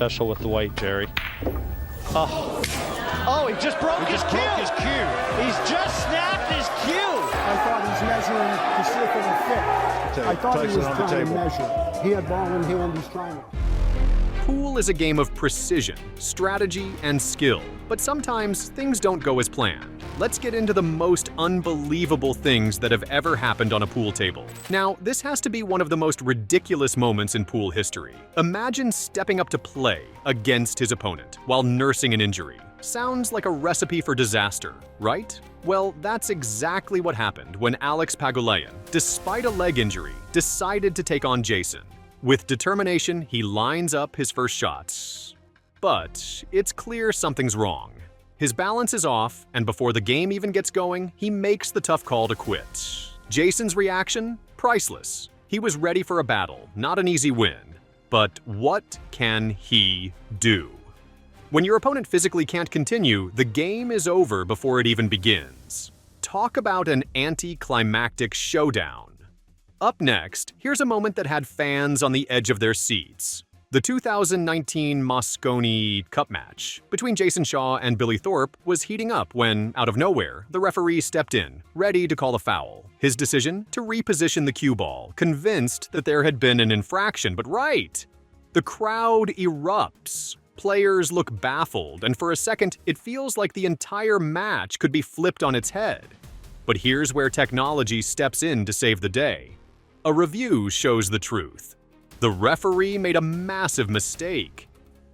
Special with the white, Jerry. Oh, Oh, he just broke his cue. his cue. He's just snapped his cue. I thought he's measuring to see if it would fit. I thought he was trying to measure. He had ball in hand, he's trying to. Pool is a game of precision, strategy, and skill, but sometimes things don't go as planned. Let's get into the most unbelievable things that have ever happened on a pool table. Now, this has to be one of the most ridiculous moments in pool history. Imagine stepping up to play against his opponent while nursing an injury. Sounds like a recipe for disaster, right? Well, that's exactly what happened when Alex Pagulayan, despite a leg injury, decided to take on Jason. With determination, he lines up his first shots. But it's clear something's wrong. His balance is off, and before the game even gets going, he makes the tough call to quit. Jason's reaction? Priceless. He was ready for a battle, not an easy win. But what can he do? When your opponent physically can't continue, the game is over before it even begins. Talk about an anticlimactic showdown. Up next, here's a moment that had fans on the edge of their seats. The 2019 Moscone Cup match between Jason Shaw and Billy Thorpe was heating up when, out of nowhere, the referee stepped in, ready to call a foul. His decision? To reposition the cue ball, convinced that there had been an infraction, but right! The crowd erupts. Players look baffled, and for a second, it feels like the entire match could be flipped on its head. But here's where technology steps in to save the day. A review shows the truth. The referee made a massive mistake.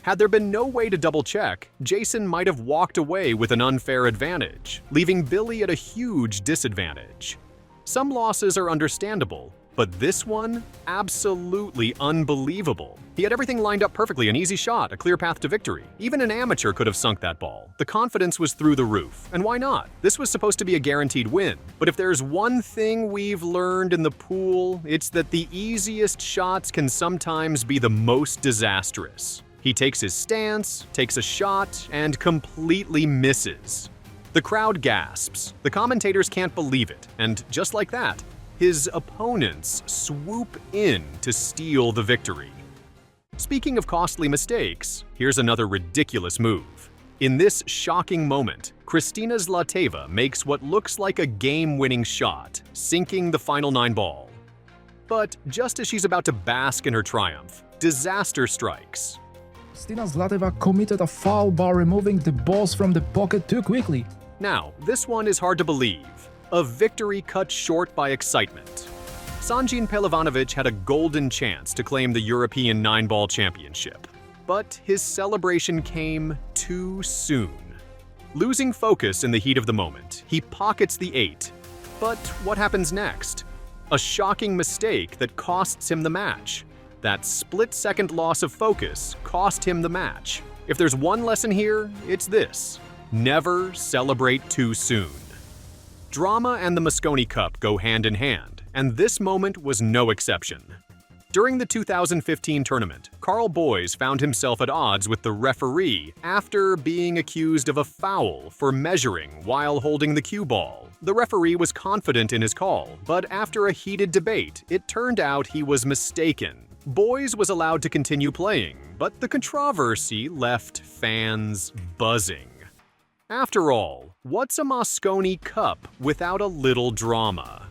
Had there been no way to double-check, Jason might have walked away with an unfair advantage, leaving Billy at a huge disadvantage. Some losses are understandable, but this one? Absolutely unbelievable. He had everything lined up perfectly, an easy shot, a clear path to victory. Even an amateur could have sunk that ball. The confidence was through the roof. And why not? This was supposed to be a guaranteed win. But if there's one thing we've learned in the pool, it's that the easiest shots can sometimes be the most disastrous. He takes his stance, takes a shot, and completely misses. The crowd gasps. The commentators can't believe it. And just like that, his opponents swoop in to steal the victory. Speaking of costly mistakes, here's another ridiculous move. In this shocking moment, Kristina Zlateva makes what looks like a game-winning shot, sinking the final 9 ball. But just as she's about to bask in her triumph, disaster strikes. Kristina Zlateva committed a foul by removing the balls from the pocket too quickly. Now, this one is hard to believe. A victory cut short by excitement. Sanjin Pelivanovic had a golden chance to claim the European 9-ball championship. But his celebration came too soon. Losing focus in the heat of the moment, he pockets the 8. But what happens next? A shocking mistake that costs him the match. That split-second loss of focus cost him the match. If there's one lesson here, it's this: never celebrate too soon. Drama and the Moscone Cup go hand in hand, and this moment was no exception. During the 2015 tournament, Carl Boyes found himself at odds with the referee after being accused of a foul for measuring while holding the cue ball. The referee was confident in his call, but after a heated debate, it turned out he was mistaken. Boyes was allowed to continue playing, but the controversy left fans buzzing. After all, what's a Moscone Cup without a little drama?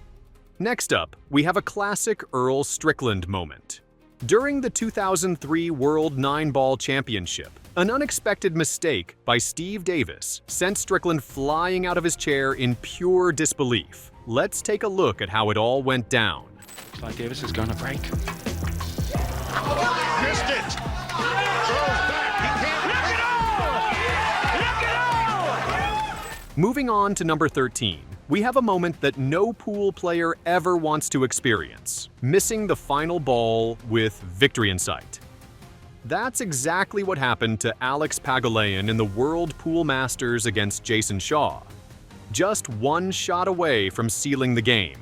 Next up, we have a classic Earl Strickland moment. During the 2003 World 9-Ball Championship, an unexpected mistake by Steve Davis sent Strickland flying out of his chair in pure disbelief. Let's take a look at how it all went down. Looks like Davis is gonna break. Missed it. Throws back. He can't. Moving on to number 13, we have a moment that no pool player ever wants to experience: missing the final ball with victory in sight. That's exactly what happened to Alex Pagulayan in the World Pool Masters against Jason Shaw. Just one shot away from sealing the game.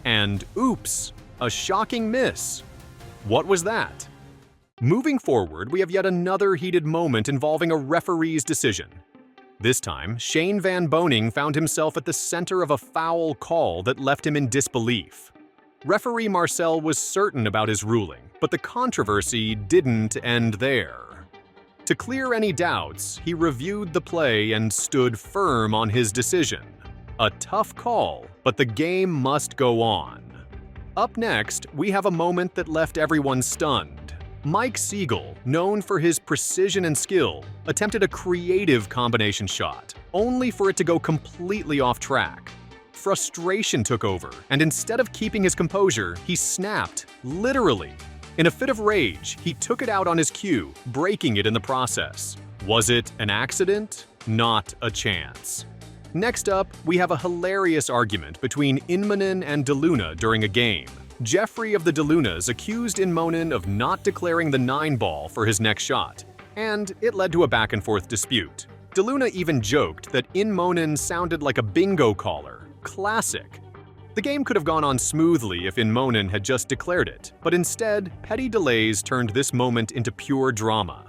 And oops, a shocking miss. What was that? Moving forward, we have yet another heated moment involving a referee's decision. This time, Shane Van Boning found himself at the center of a foul call that left him in disbelief. Referee Marcel was certain about his ruling, but the controversy didn't end there. To clear any doubts, he reviewed the play and stood firm on his decision. A tough call, but the game must go on. Up next, we have a moment that left everyone stunned. Mike Siegel, known for his precision and skill, attempted a creative combination shot, only for it to go completely off track. Frustration took over, and instead of keeping his composure, he snapped, literally. In a fit of rage, he took it out on his cue, breaking it in the process. Was it an accident? Not a chance. Next up, we have a hilarious argument between Inmonen and DeLuna during a game. Jeffrey of the DeLunas accused Inmonen of not declaring the 9-ball for his next shot, and it led to a back-and-forth dispute. DeLuna even joked that Inmonen sounded like a bingo caller. Classic. The game could have gone on smoothly if Inmonen had just declared it, but instead, petty delays turned this moment into pure drama.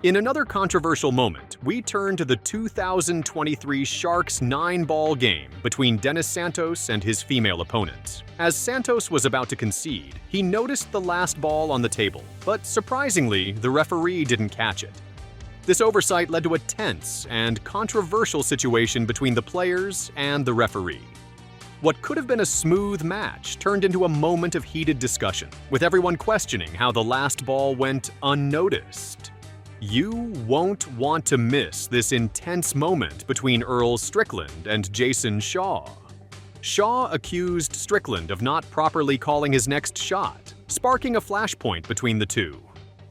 In another controversial moment, we turn to the 2023 Sharks 9-ball game between Dennis Santos and his female opponent. As Santos was about to concede, he noticed the last ball on the table, but surprisingly, the referee didn't catch it. This oversight led to a tense and controversial situation between the players and the referee. What could have been a smooth match turned into a moment of heated discussion, with everyone questioning how the last ball went unnoticed. You won't want to miss this intense moment between Earl Strickland and Jason Shaw. Shaw accused Strickland of not properly calling his next shot, sparking a flashpoint between the two.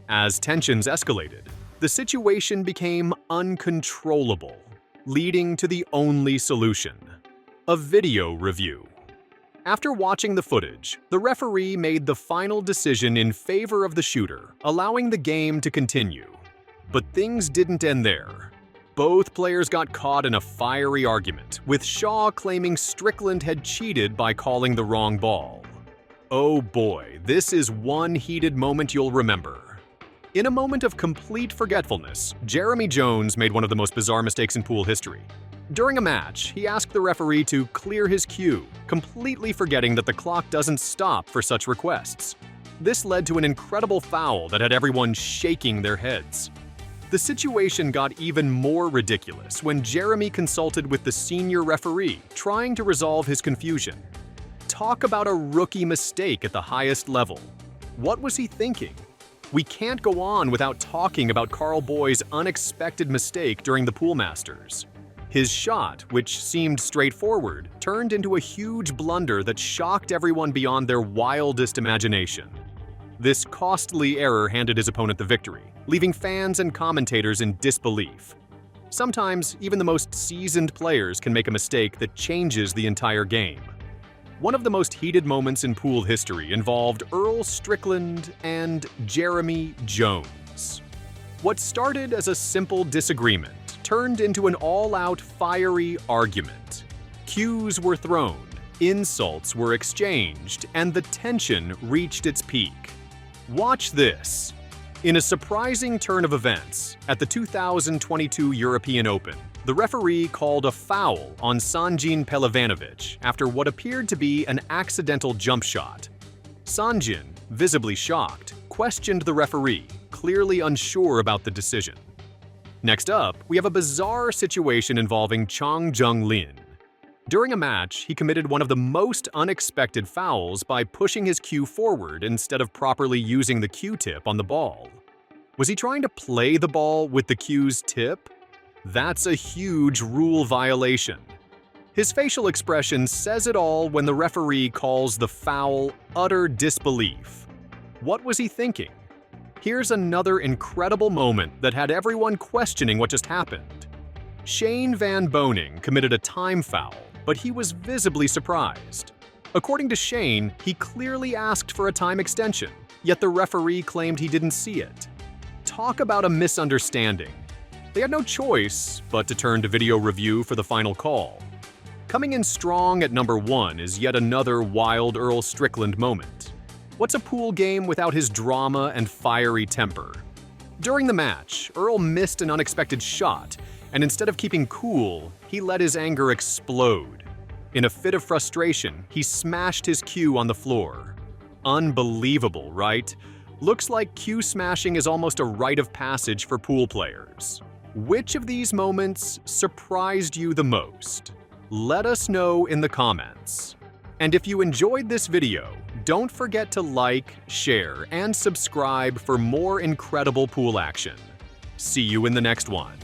As tensions escalated, the situation became uncontrollable, leading to the only solution: a video review. After watching the footage, the referee made the final decision in favor of the shooter, allowing the game to continue. But things didn't end there. Both players got caught in a fiery argument, with Shaw claiming Strickland had cheated by calling the wrong ball. Oh boy, this is one heated moment you'll remember. In a moment of complete forgetfulness, Jeremy Jones made one of the most bizarre mistakes in pool history. During a match, he asked the referee to clear his cue, completely forgetting that the clock doesn't stop for such requests. This led to an incredible foul that had everyone shaking their heads. The situation got even more ridiculous when Jeremy consulted with the senior referee, trying to resolve his confusion. Talk about a rookie mistake at the highest level. What was he thinking? We can't go on without talking about Carl Boy's unexpected mistake during the Pool Masters. His shot, which seemed straightforward, turned into a huge blunder that shocked everyone beyond their wildest imagination. This costly error handed his opponent the victory, leaving fans and commentators in disbelief. Sometimes, even the most seasoned players can make a mistake that changes the entire game. One of the most heated moments in pool history involved Earl Strickland and Jeremy Jones. What started as a simple disagreement turned into an all-out fiery argument. Cues were thrown, insults were exchanged, and the tension reached its peak. Watch this. In a surprising turn of events, at the 2022 European Open, the referee called a foul on Sanjin Pelivanovic after what appeared to be an accidental jump shot. Sanjin, visibly shocked, questioned the referee, clearly unsure about the decision. Next up, we have a bizarre situation involving Chong Jung-lin. During a match, he committed one of the most unexpected fouls by pushing his cue forward instead of properly using the cue tip on the ball. Was he trying to play the ball with the cue's tip? That's a huge rule violation. His facial expression says it all when the referee calls the foul utter disbelief. What was he thinking? Here's another incredible moment that had everyone questioning what just happened. Shane Van Boening committed a time foul, but he was visibly surprised. According to Shane, he clearly asked for a time extension, yet the referee claimed he didn't see it. Talk about a misunderstanding. They had no choice but to turn to video review for the final call. Coming in strong at number 1 is yet another wild Earl Strickland moment. What's a pool game without his drama and fiery temper? During the match, Earl missed an unexpected shot, and instead of keeping cool, he let his anger explode. In a fit of frustration, he smashed his cue on the floor. Unbelievable, right? Looks like cue smashing is almost a rite of passage for pool players. Which of these moments surprised you the most? Let us know in the comments. And if you enjoyed this video, don't forget to like, share, and subscribe for more incredible pool action. See you in the next one.